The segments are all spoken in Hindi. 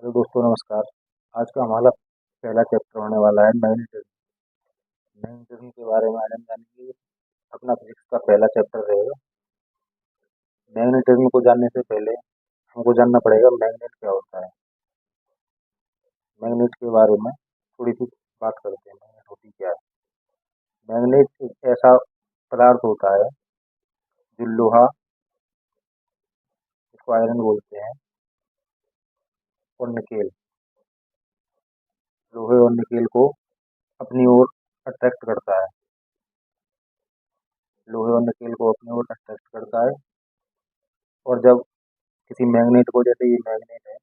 हेलो दोस्तों, नमस्कार। आज का हमारा पहला चैप्टर होने वाला है मैग्नेटिज्म। मैग्नेटिज्म के बारे में आज हम जानेंगे। अपना फिजिक्स का पहला चैप्टर रहेगा। मैग्नेटिज्म को जानने से पहले हमको जानना पड़ेगा मैग्नेट क्या होता है। मैग्नेट के बारे में थोड़ी सी बात करते हैं। मैग्नेट होती क्या है। मैग्नेट एक ऐसा पदार्थ होता है जो लोहा, इसको आयरन बोलते हैं, और निकेल, लोहे और निकेल को अपनी ओर अट्रैक्ट करता है। लोहे और निकेल को अपनी ओर अट्रैक्ट करता है। और जब किसी मैग्नेट को, जैसे ये मैग्नेट है,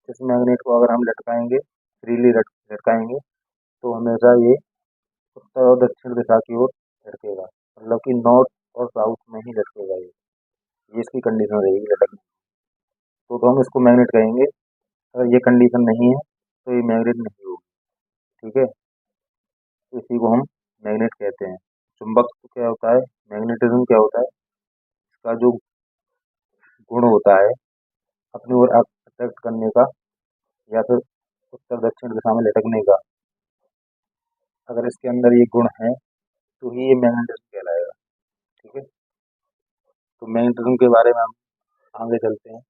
इस मैग्नेट को अगर हम लटकाएंगे, फ्रीली लटकाएंगे, तो हमेशा ये उत्तर और दक्षिण दिशा की ओर लटकेगा। मतलब कि नॉर्थ और साउथ में ही लटकेगा ये इसकी कंडीशन रहेगी लटकने की। तो हम इसको मैग्नेट कहेंगे। अगर ये कंडीशन नहीं है तो ये मैग्नेट नहीं होगी। ठीक है, तो इसी को हम मैग्नेट कहते हैं। चुंबक तो क्या होता है, मैग्नेटिज्म क्या होता है, इसका जो गुण होता है अपनी ओर अट्रैक्ट करने का, या फिर उत्तर दक्षिण दिशा में लटकने का, अगर इसके अंदर ये गुण है तो ही ये मैग्नेटिज्म कहलाएगा। ठीक है, तो मैग्नेटिज्म के बारे में हम आगे चलते हैं।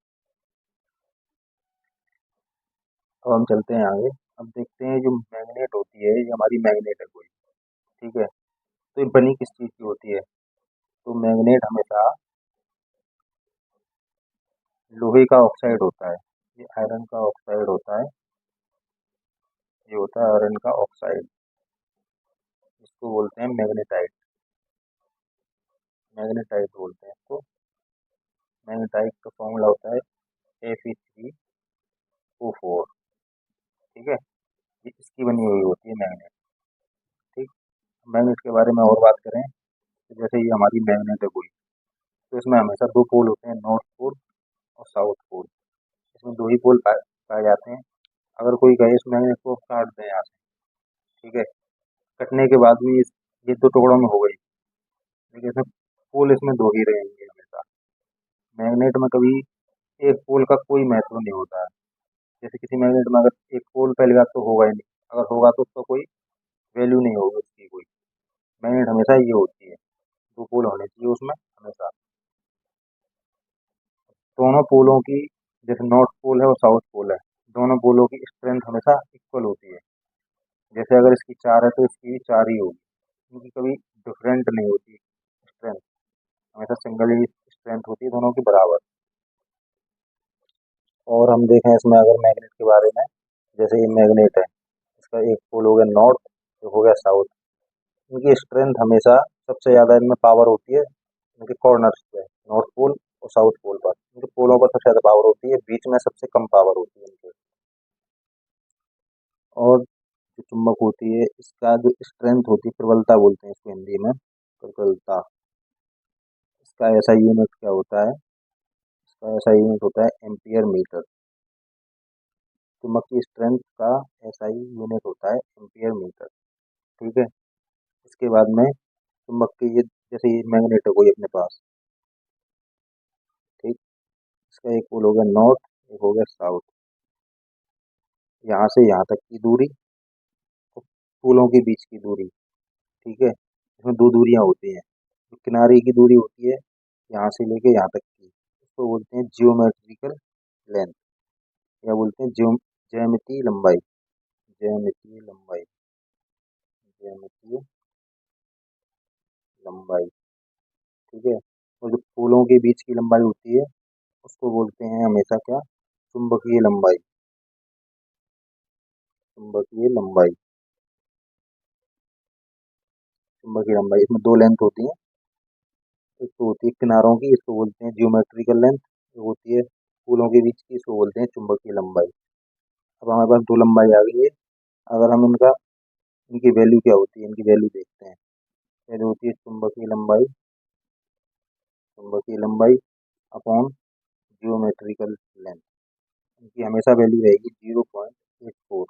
अब हम चलते हैं आगे। अब देखते हैं जो मैग्नेट होती है, ये हमारी मैग्नेट है कोई। ठीक है, तो ये बनी किस चीज़ की होती है। तो मैग्नेट हमेशा लोहे का ऑक्साइड होता है। ये आयरन का ऑक्साइड होता है। ये होता है आयरन का ऑक्साइड। इसको बोलते हैं मैग्नेटाइट। मैग्नेटाइट बोलते हैं इसको। मैग्नेटाइट का फॉर्मूला होता है Fe3O4। ठीक है, ये इसकी बनी हुई होती है मैग्नेट। ठीक, मैग्नेट के बारे में और बात करें तो जैसे ये हमारी मैग्नेट है कोई, तो इसमें हमेशा दो पोल होते हैं, नॉर्थ पोल और साउथ पोल। इसमें दो ही पोल पाए पाए जाते हैं। अगर कोई कहे इस मैग्नेट को काट दें यहाँ से, ठीक है, कटने के बाद भी ये दो टुकड़ों में हो गई, लेकिन इसमें पोल इसमें दो ही रहेंगे हमेशा। मैग्नेट में कभी एक पोल का कोई महत्व नहीं होता है। जैसे किसी मैग्नेट में अगर एक पोल पहली बात तो होगा ही नहीं, अगर होगा तो उसका कोई वैल्यू नहीं होगी उसकी कोई। मैग्नेट हमेशा ये होती है, दो पोल होने चाहिए उसमें हमेशा। दोनों पोलों की, जैसे नॉर्थ पोल है और साउथ पोल है, दोनों पोलों की स्ट्रेंथ हमेशा इक्वल होती है। जैसे अगर इसकी चार है तो इसकी भी चार ही होगी। इनकी कभी डिफरेंट नहीं होती स्ट्रेंथ, हमेशा सिंगल ही स्ट्रेंथ होती है दोनों की बराबर। और हम देखें इसमें अगर मैग्नेट के बारे में, जैसे ये मैग्नेट है, इसका एक पोल हो गया नॉर्थ, एक हो गया साउथ। इनकी स्ट्रेंथ हमेशा सबसे ज़्यादा इनमें पावर होती है इनके कॉर्नर्स पे, नॉर्थ पोल और साउथ पोल पर। इनके पोलों पर सबसे ज़्यादा पावर होती है, बीच में सबसे कम पावर होती है इनके। और जो चुंबक होती है, इसका जो स्ट्रेंथ होती है, प्रबलता बोलते हैं इसको हिंदी में, प्रबलता। इसका ऐसा यूनिट क्या होता है, इसका ऐसा यूनिट होता है एम्पियर मीटर। चुंबक की स्ट्रेंथ का ऐसा ही यूनिट होता है एम्पियर मीटर। ठीक है, इसके बाद में चुंबक की ये, जैसे ये मैग्नेट है कोई अपने पास, ठीक, इसका एक पोल हो गया नॉर्थ, एक हो गया साउथ। यहाँ से यहाँ तक की दूरी, तो पोलों के बीच की दूरी। ठीक है, इसमें दो दूरियां होती हैं। जो किनारे की दूरी होती है यहाँ से लेके यहाँ तक की, इसको बोलते हैं जियोमेट्रिकल लेंथ, या बोलते हैं ज्यामितीय लंबाई। ज्यामितीय लंबाई, ज्यामितीय लंबाई। ठीक है, और जो पोलों के बीच की लंबाई होती है उसको बोलते हैं हमेशा क्या, चुंबकीय लंबाई। चुंबकीय लंबाई, चुंबकीय लंबाई, इसमें दो लेंथ होती है। एक तो होती है किनारों की, इसको बोलते हैं जियोमेट्रिकल लेंथ। जो होती है पोलों के बीच की, इसको बोलते हैं चुंबकीय लंबाई। अब हमारे पास दो लंबाई आ गई है। अगर हम इनका, इनकी वैल्यू क्या होती है, इनकी वैल्यू देखते हैं। पहले होती है चुंबकीय लंबाई, चुंबकीय लंबाई अपॉन जियोमेट्रिकल लेंथ। इनकी हमेशा वैल्यू रहेगी 0.84।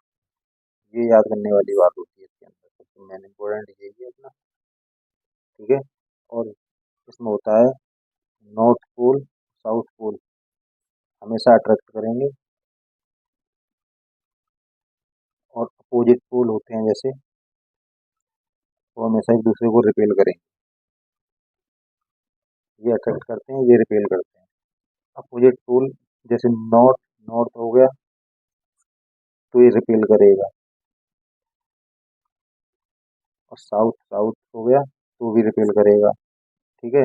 ये याद करने वाली बात होती है इसके अंदर, सबसे मेन इंपॉर्टेंट यही है अपना। ठीक है, और इसमें होता है नॉर्थ पोल, साउथ पोल हमेशा अट्रैक्ट करेंगे अपोजिट पोल होते हैं जैसे, वो हमेशा एक दूसरे को रिपेल करेंगे। ये अट्रैक्ट करते हैं, ये रिपेल करते हैं। अपोजिट पोल जैसे नॉर्थ, नॉर्थ हो गया तो ये रिपेल करेगा, और साउथ, साउथ हो गया तो भी रिपेल करेगा। ठीक है,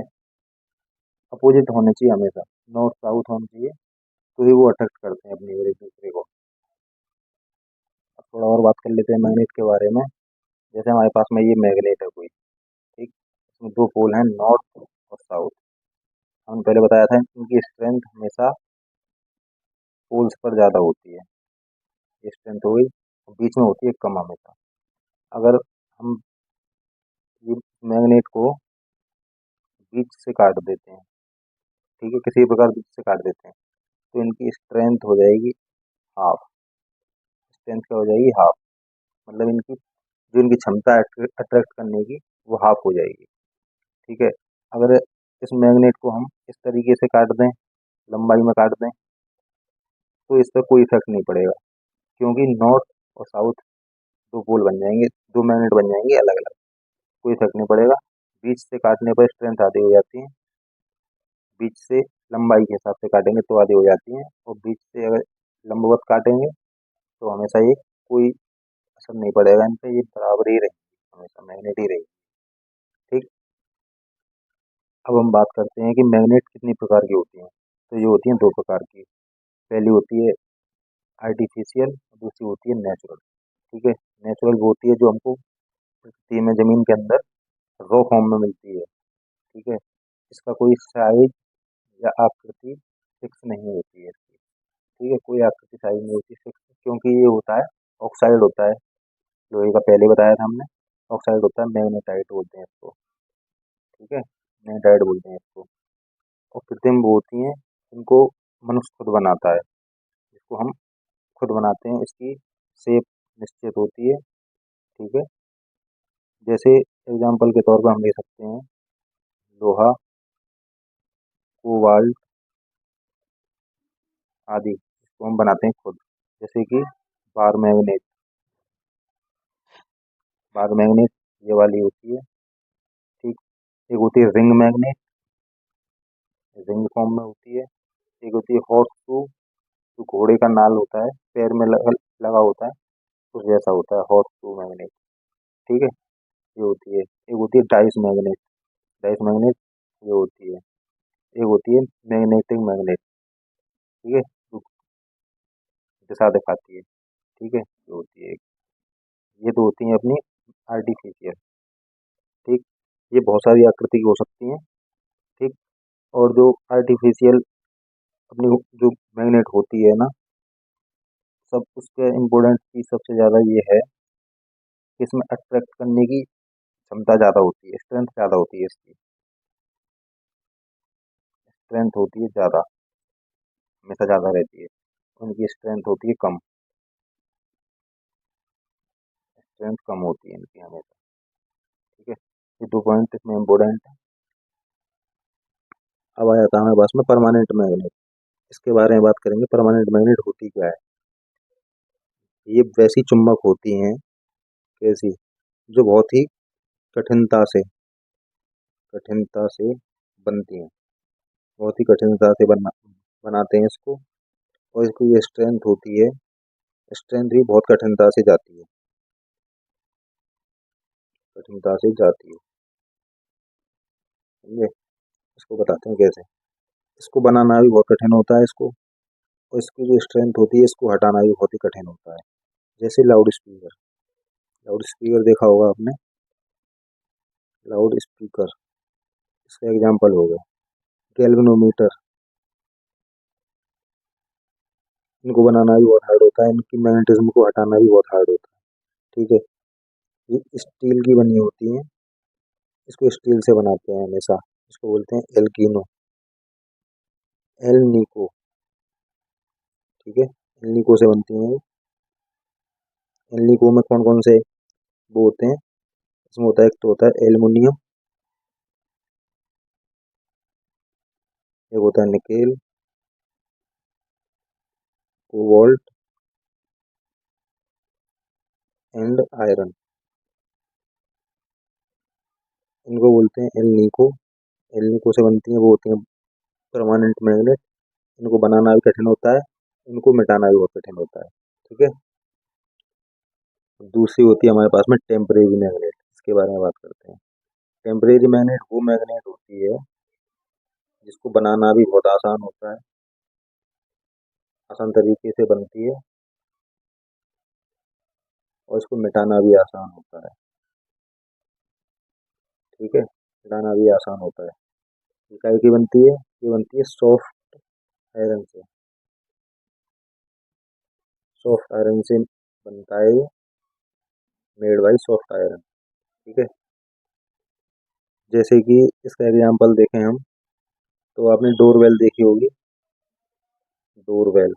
अपोजिट होने चाहिए हमेशा, नॉर्थ साउथ होने चाहिए, तो ही वो अट्रैक्ट करते हैं अपनी ओर एक दूसरे को। अब थोड़ा और बात कर लेते हैं मैग्नेट के बारे में। जैसे हमारे पास में ये मैग्नेट है कोई, ठीक, इसमें दो पोल हैं, नॉर्थ और साउथ। हमने पहले बताया था इनकी स्ट्रेंथ हमेशा पोल्स पर ज़्यादा होती है, ये स्ट्रेंथ हो गई, और बीच में होती है कम हमेशा। अगर हम ये मैग्नेट को बीच से काट देते हैं, ठीक है, किसी प्रकार बीच से काट देते हैं, तो इनकी स्ट्रेंथ हो जाएगी हाफ। स्ट्रेंथ क्या हो जाएगी? हाफ। मतलब इनकी जो इनकी क्षमता है अट्रैक्ट करने की, वो हाफ हो जाएगी। ठीक है, अगर इस मैग्नेट को हम इस तरीके से काट दें, लंबाई में काट दें, तो इस पर कोई इफेक्ट नहीं पड़ेगा, क्योंकि नॉर्थ और साउथ दो पोल बन जाएंगे, दो मैग्नेट बन जाएंगे अलग अलग, कोई इफेक्ट नहीं पड़ेगा। बीच से काटने पर स्ट्रेंथ आधी हो जाती है, बीच से लंबाई के हिसाब से काटेंगे तो आधी हो जाती है, और बीच से अगर लंबवत काटेंगे तो हमेशा ये कोई असर नहीं पड़ेगा इन पे, ये बराबर ही रहेगी, हमेशा मैग्नेट ही रहेगी। ठीक। अब हम बात करते हैं कि मैग्नेट कितनी प्रकार की होती हैं। तो ये होती हैं दो प्रकार की। पहली होती है आर्टिफिशियल, दूसरी होती है नेचुरल। ठीक है, नेचुरल वो होती है जो हमको प्रकृति में जमीन के अंदर रॉ फॉर्म में मिलती है। ठीक है, इसका कोई साइज या आकृति फिक्स नहीं होती है इसकी। ठीक है, कोई आकृति साइज नहीं होती फिक्स, क्योंकि ये होता है ऑक्साइड होता है, लोहे का पहले बताया था हमने, ऑक्साइड होता है, मैग्नेटाइट बोलते हैं इसको। ठीक है, मैग्नेटाइट बोलते हैं इसको। और कृत्रिम वो होती हैं इनको मनुष्य खुद बनाता है, इसको हम खुद बनाते हैं, इसकी शेप निश्चित होती है। ठीक है, जैसे एग्जाम्पल के तौर पर हम ले सकते हैं लोहा, कोबाल्ट आदि, इसको हम बनाते हैं खुद। जैसे कि बार मैग्नेट, बार मैग्नेट ये वाली होती है। ठीक, एक होती है रिंग मैग्नेट, रिंग फॉर्म में होती है। एक होती है हॉर्स शू, जो घोड़े का नाल होता है, पैर में लगा होता है, उस जैसा होता है हॉर्स शू मैग्नेट। ठीक है, ये होती है। एक होती है डाइस मैग्नेट, डाइस मैग्नेट ये होती है। एक होती है मैग्नेटिक मैग्नेट, ठीक है, जो दिशा दिखाती है। ठीक है, ये होती है। ये तो होती है अपनी आर्टिफिशियल। ठीक, ये बहुत सारी आकृति की हो सकती हैं। ठीक, और जो आर्टिफिशियल अपनी जो मैग्नेट होती है ना, सब उसके इम्पोर्टेंट चीज सबसे ज़्यादा ये है कि इसमें अट्रैक्ट करने की क्षमता ज़्यादा होती है, स्ट्रेंथ ज़्यादा होती है इसकी, स्ट्रेंथ होती है ज़्यादा, हमेशा ज़्यादा रहती है। उनकी स्ट्रेंथ होती है कम, स्ट्रेंथ कम होती है इनकी हमेशा। ठीक है, ये दो पॉइंट इसमें इम्पोर्टेंट है। अब आ जाता है हमारे पास में परमानेंट मैग्नेट। इसके बारे में बात करेंगे, परमानेंट मैग्नेट होती क्या है। ये वैसी चुंबक होती हैं, कैसी, जो बहुत ही कठिनता से, कठिनता से बनती हैं, बहुत ही कठिनता से बनाते हैं इसको। और इसकी ये स्ट्रेंथ होती है, स्ट्रेंथ भी बहुत कठिनता से जाती है, कठिनता से जाती है। समझे, इसको बताते हैं कैसे। इसको बनाना भी बहुत कठिन होता है इसको, और इसकी जो स्ट्रेंथ होती है इसको हटाना भी बहुत ही कठिन होता है। जैसे लाउड स्पीकर, लाउड स्पीकर देखा होगा आपने, लाउड स्पीकर इसका एग्जाम्पल हो गया। गैल्वेनोमीटर, इनको बनाना भी बहुत हार्ड होता है, इनकी मैग्नेटिज्म को हटाना भी बहुत हार्ड होता है। ठीक है, ये स्टील की बनी होती है, इसको स्टील से बनाते हैं हमेशा, इसको बोलते हैं एल्कीनो, एल निको। ठीक है, एल निको से बनती हैं। एल निको में कौन कौन से वो होते हैं, इसमें होता है, एक तो होता है एल्युमिनियम, एक होता है निकेल, कोबाल्ट, एंड आयरन, इनको बोलते हैं एल नीको। एल नीको से बनती है वो होती है परमानेंट मैग्नेट। इनको बनाना भी कठिन होता है, इनको मिटाना भी बहुत कठिन होता है। ठीक है। दूसरी होती है हमारे पास में टेम्परेरी मैग्नेट, इसके बारे में बात करते हैं। टेम्परेरी मैग्नेट वो मैग्नेट होती है जिसको बनाना भी बहुत आसान होता है, आसान तरीके से बनती है, और इसको मिटाना भी आसान होता है। ठीक है, मिटाना भी आसान होता है। ये काहे की बनती है? ये बनती है सॉफ्ट आयरन से। सॉफ्ट आयरन से बनता है, मेड बाई सॉफ्ट आयरन। ठीक है। जैसे कि इसका एग्जांपल देखें हम, तो आपने डोरबेल देखी होगी, डोरबेल।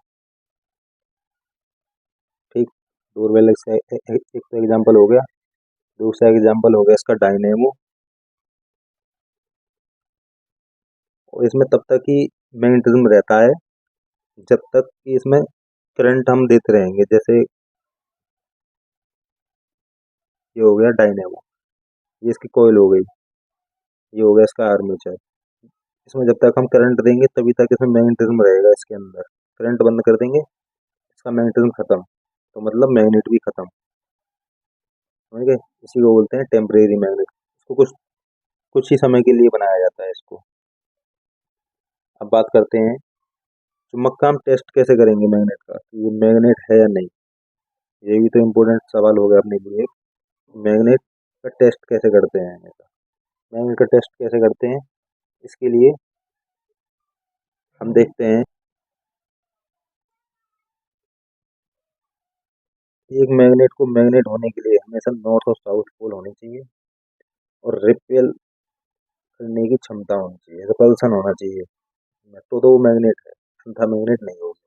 ठीक, डोरबेल इसका एक तो एग्जांपल हो गया। दूसरा एग्जांपल हो गया इसका डायनेमो। और इसमें तब तक ही मैग्नेटिज्म रहता है जब तक कि इसमें करंट हम देते रहेंगे। जैसे ये हो गया डायनेमो, ये इसकी कोयल हो गई, ये हो गया इसका आर्मेचर। इसमें जब तक हम करंट देंगे तभी तक इसमें मैग्नेटिज्म रहेगा इसके अंदर। करंट बंद कर देंगे, इसका मैग्नेटिज्म खत्म, तो मतलब मैग्नेट भी खत्म। समझ गए? इसी को बोलते हैं टेम्परेरी मैग्नेट। इसको कुछ कुछ ही समय के लिए बनाया जाता है इसको। अब बात करते हैं चुंबक का हम टेस्ट कैसे करेंगे मैग्नेट का, कि ये मैग्नेट है या नहीं। ये भी तो इम्पोर्टेंट सवाल हो गया अपने लिए। मैग्नेट का टेस्ट कैसे करते हैं हमेशा। मैग्नेट का टेस्ट कैसे करते हैं, इसके लिए हम देखते हैं, एक मैग्नेट को मैग्नेट होने के लिए हमेशा नॉर्थ और साउथ पोल होने चाहिए, और रिपेल करने की क्षमता होनी चाहिए, रिपल्सन होना चाहिए। तो वो मैग्नेट है, था मैग्नेट नहीं होगा।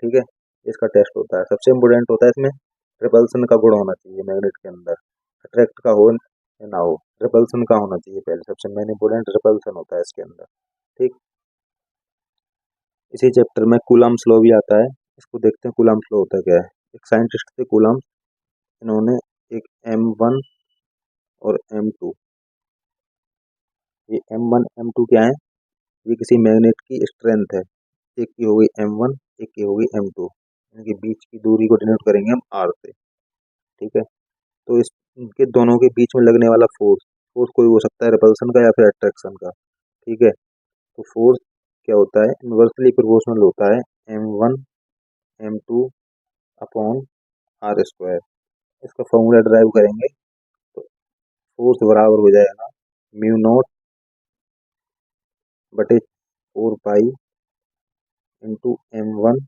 ठीक है। इसका टेस्ट होता है, सबसे इम्पोर्टेंट होता है इसमें रिपल्सन का गुण होना चाहिए मैग्नेट के अंदर। अट्रैक्ट का हो या ना हो, रिपल्सन का होना चाहिए पहले, सबसे मेन इम्पोर्टेंट रिपल्सन होता है इसके अंदर। ठीक। इसी चैप्टर में कूलम्ब्स लॉ भी आता है, इसको देखते हैं कूलम्ब्स लॉ होता क्या है। एक साइंटिस्ट थे कूलम्ब, इन्होंने एक M1 और M2, ये M1 M2 क्या है, ये किसी मैग्नेट की स्ट्रेंथ है। एक की होगी M1, एक की होगी M2, इनके बीच की दूरी को डिनोट करेंगे हम R से। ठीक है। तो इस इनके दोनों के बीच में लगने वाला फोर्स, फोर्स कोई हो सकता है रिपल्सन का या फिर अट्रैक्शन का। ठीक है। तो फोर्स क्या होता है, इन्वर्सली प्रोपोर्शनल होता है M1 M2 upon R square. इसका फॉर्मूला ड्राइव करेंगे तो फोर्स बराबर हो जाएगा म्यू नॉट बटे 4 pi into M1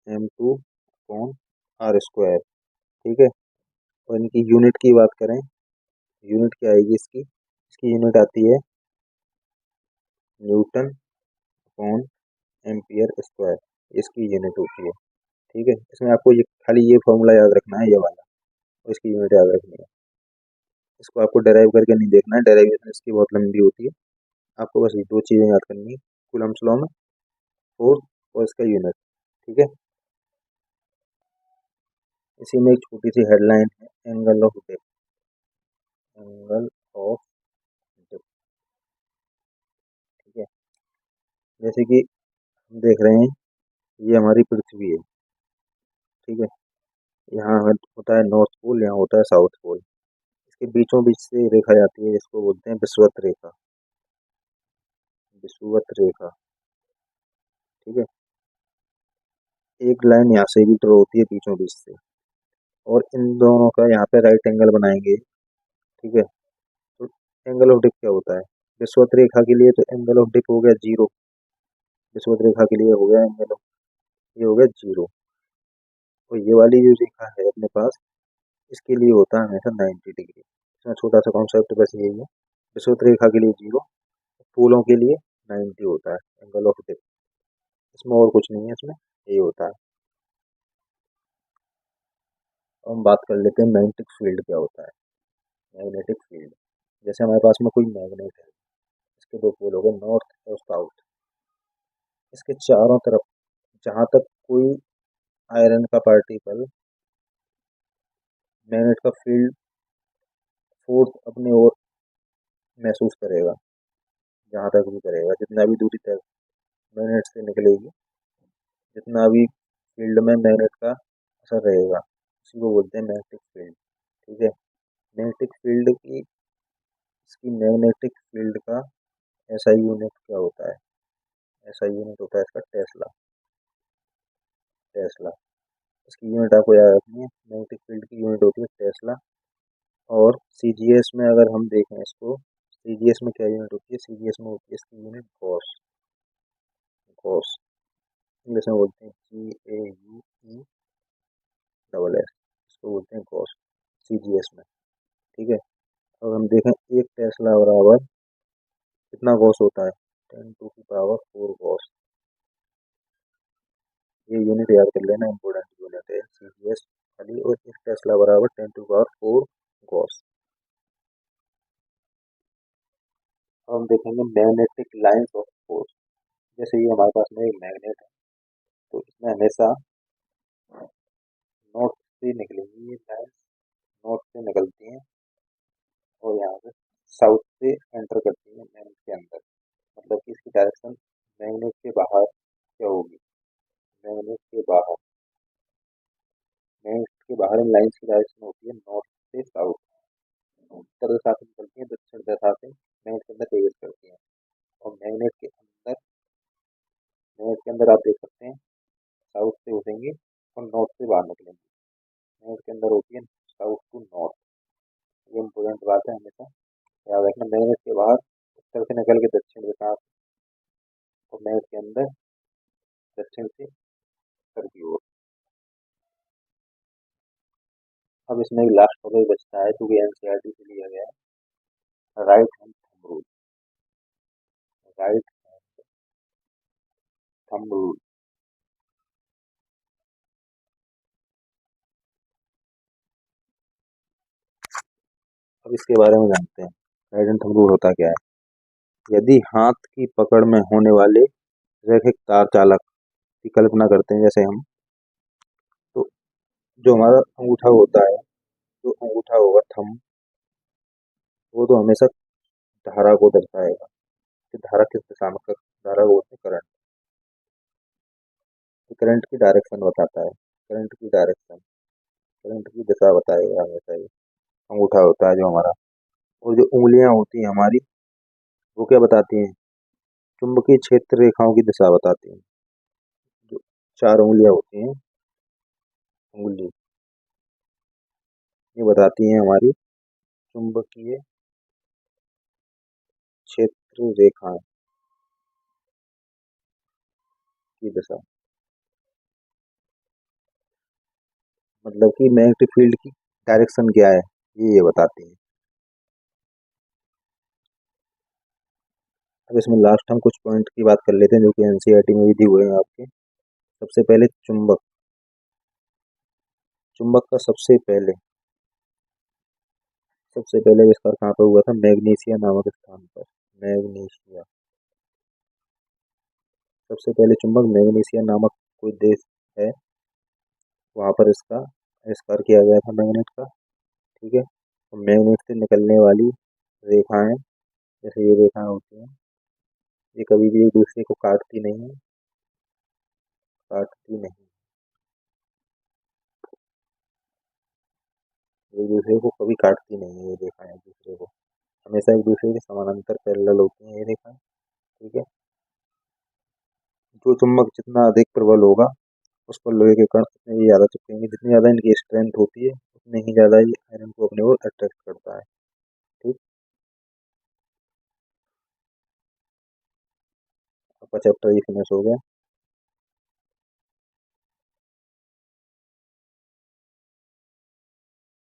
M2 upon R square. ठीक है। और इनकी यूनिट की बात करें, यूनिट क्या आएगी इसकी, इसकी यूनिट आती है न्यूटन अपॉन एम्पियर स्क्वायर, इसकी यूनिट होती है। ठीक है। इसमें आपको ये खाली ये फॉर्मूला याद रखना है, ये वाला, और इसकी यूनिट याद रखनी है। इसको आपको डेराइव करके नहीं देखना है, डेराइवेशन इसकी बहुत लंबी होती है। आपको बस ये दो चीज़ें याद करनी है, कूलम्ब्स लॉ में फोर्स और इसका यूनिट। ठीक है। इसी में एक छोटी सी हेडलाइन है, angle of dip. Angle of dip. ठीक है। जैसे कि हम देख रहे हैं, ये हमारी पृथ्वी है। ठीक है। यहाँ होता है नॉर्थ पोल, यहाँ होता है साउथ पोल। इसके बीचों बीच से रेखा जाती है, जिसको बोलते हैं विषुवत रेखा। विषुवत रेखा। ठीक है। एक लाइन यहाँ से भी ड्रॉ होती है बीचों बीच से, और इन दोनों का यहाँ पे राइट एंगल बनाएंगे। ठीक है। तो एंगल ऑफ डिप क्या होता है, विषुवत रेखा के लिए तो एंगल ऑफ डिप हो गया 0। विषुवत रेखा के लिए हो गया एंगल ऑफ, ये हो गया 0। और ये वाली जो रेखा है अपने पास, इसके लिए होता है हमेशा 90 डिग्री। इसमें छोटा सा कॉन्सेप्ट बस यही है, विषुवत रेखा के लिए 0, फूलों के लिए 90 होता है एंगल ऑफ डिप। इसमें और कुछ नहीं है, इसमें यही होता है। अब हम बात कर लेते हैं मैग्नेटिक फील्ड क्या होता है। मैग्नेटिक फील्ड, जैसे हमारे पास में कोई मैग्नेट है, इसके दो पोल हो गए नॉर्थ और साउथ। इसके चारों तरफ जहां तक कोई आयरन का पार्टिकल मैग्नेट का फील्ड फोर्स अपने ओर महसूस करेगा, जहाँ तक भी करेगा, जितना भी दूरी तक मैग्नेट से निकलेगी, जितना भी फील्ड में मैग्नेट का असर रहेगा, उसी को बोलते हैं मैग्नेटिक फील्ड। ठीक है। मैग्नेटिक फील्ड की इसकी मैग्नेटिक फील्ड का एसआई यूनिट क्या होता है? एसआई यूनिट होता है इसका टेस्ला। टेस्ला इसकी यूनिट आपको याद रखनी है। मैग्नेटिक फील्ड की यूनिट होती है टेस्ला। और सीजीएस में अगर हम देखें इसको, सीजीएस में क्या यूनिट होती है? सीजीएस में होती है इसकी यूनिट गॉस। गॉस इंग्लिश में बोलते हैं GAUE, इसको बोलते हैं गॉस सीजीएस में। ठीक है। अब हम देखें एक टेस्ला बराबर कितना गॉस होता है? 10⁴ गॉस। ये यूनिट याद कर लेना, इंपॉर्टेंट यूनिट है सीजीएस खाली। और एक टेस्ला बराबर 10⁴ गॉस। अब हम देखेंगे मैग्नेटिक लाइंस ऑफ फोर्स। जैसे ये हमारे पास में एक मैग्नेट है, तो इसमें हमेशा नॉर्थ से निकलेंगी ये लाइंस, नॉर्थ से निकलती हैं और यहाँ पे साउथ से एंटर करती हैं मैग्नेट के अंदर। मतलब कि इसकी डायरेक्शन मैग्नेट के बाहर क्या होगी? मैग्नेट के बाहर, मैग्नेट के बाहर इन लाइंस की डायरेक्शन होती है नॉर्थ से साउथ। उत्तर दिशा से निकलती है, दक्षिण दिशा से मैग्नेट के अंदर प्रवेश करती हैं। और मैग्नेट के अंदर आप देख सकते हैं साउथ से उठेंगे और नॉर्थ से बाहर निकलेंगे। मैग्नेट के अंदर होती है साउथ टू नॉर्थ। ये इम्पोर्टेंट बात है, हमेशा याद रखना। मैग्नेट के बाहर उत्तर से निकल के दक्षिण दिशा, और मैग्नेट के अंदर दक्षिण से उत्तर की ओर। अब इसमें एक लास्ट टॉपिक बचता है जो कि एनसीईआरटी से लिया गया है, right hand thumb rule. Right thumb rule. अब इसके बारे में जानते हैं, राइट हैंड थंब रूल होता क्या है। यदि हाथ की पकड़ में होने वाले रैखिक तार चालक की कल्पना करते हैं जैसे हम, तो जो हमारा अंगूठा होता है, जो अंगूठा होगा थंब, वो तो हमेशा धारा को दर्शाएगा कि धारा किस दिशा में धारा को बोलते हैं करंट। करंट की डायरेक्शन बताता है, करंट की डायरेक्शन, करंट की दिशा बताएगा हमेशा ये अंगूठा होता है जो हमारा। और जो उंगलियां होती हैं हमारी, वो क्या बताती हैं? चुंबकीय क्षेत्र रेखाओं की दिशा बताती हैं। जो 4 उंगलियां होती हैं, उंगली, ये बताती हैं हमारी चुंबकीय क्षेत्र रेखाएं की दिशा। मतलब कि मैग्नेटिक फील्ड की डायरेक्शन क्या है, ये बताती है। अब इसमें लास्ट हम कुछ पॉइंट की बात कर लेते हैं जो कि एनसीईआरटी में भी दिए हुए हैं आपके। सबसे पहले चुंबक। चुंबक का सबसे पहले आविष्कार कहाँ पर हुआ था? मैग्नीशिया नामक स्थान पर। मैग्नीशिया। सबसे पहले चुंबक मैग्नीशिया नामक कोई देश है, वहां पर इसका आविष्कार किया गया था मैग्नेट का। ठीक है। तो मैग्नेट से निकलने वाली रेखाएं, जैसे ये रेखाएं होती हैं, ये कभी भी एक दूसरे को काटती नहीं है, काटती नहीं, एक दूसरे को कभी काटती नहीं है ये रेखाएं, एक दूसरे को हमेशा एक दूसरे के समानांतर पैरेलल होती हैं ये रेखाएं। ठीक है। जो चुंबक जितना अधिक प्रबल होगा, उस पर लोहे के कण उतने ही ज्यादा चिपकेंगे। जितनी ज्यादा इनकी स्ट्रेंथ होती है, उतने ही ज्यादा ये आयरन को अपने ओर अट्रैक्ट करता है। ठीक। आपका चैप्टर ये फिनिश हो गया।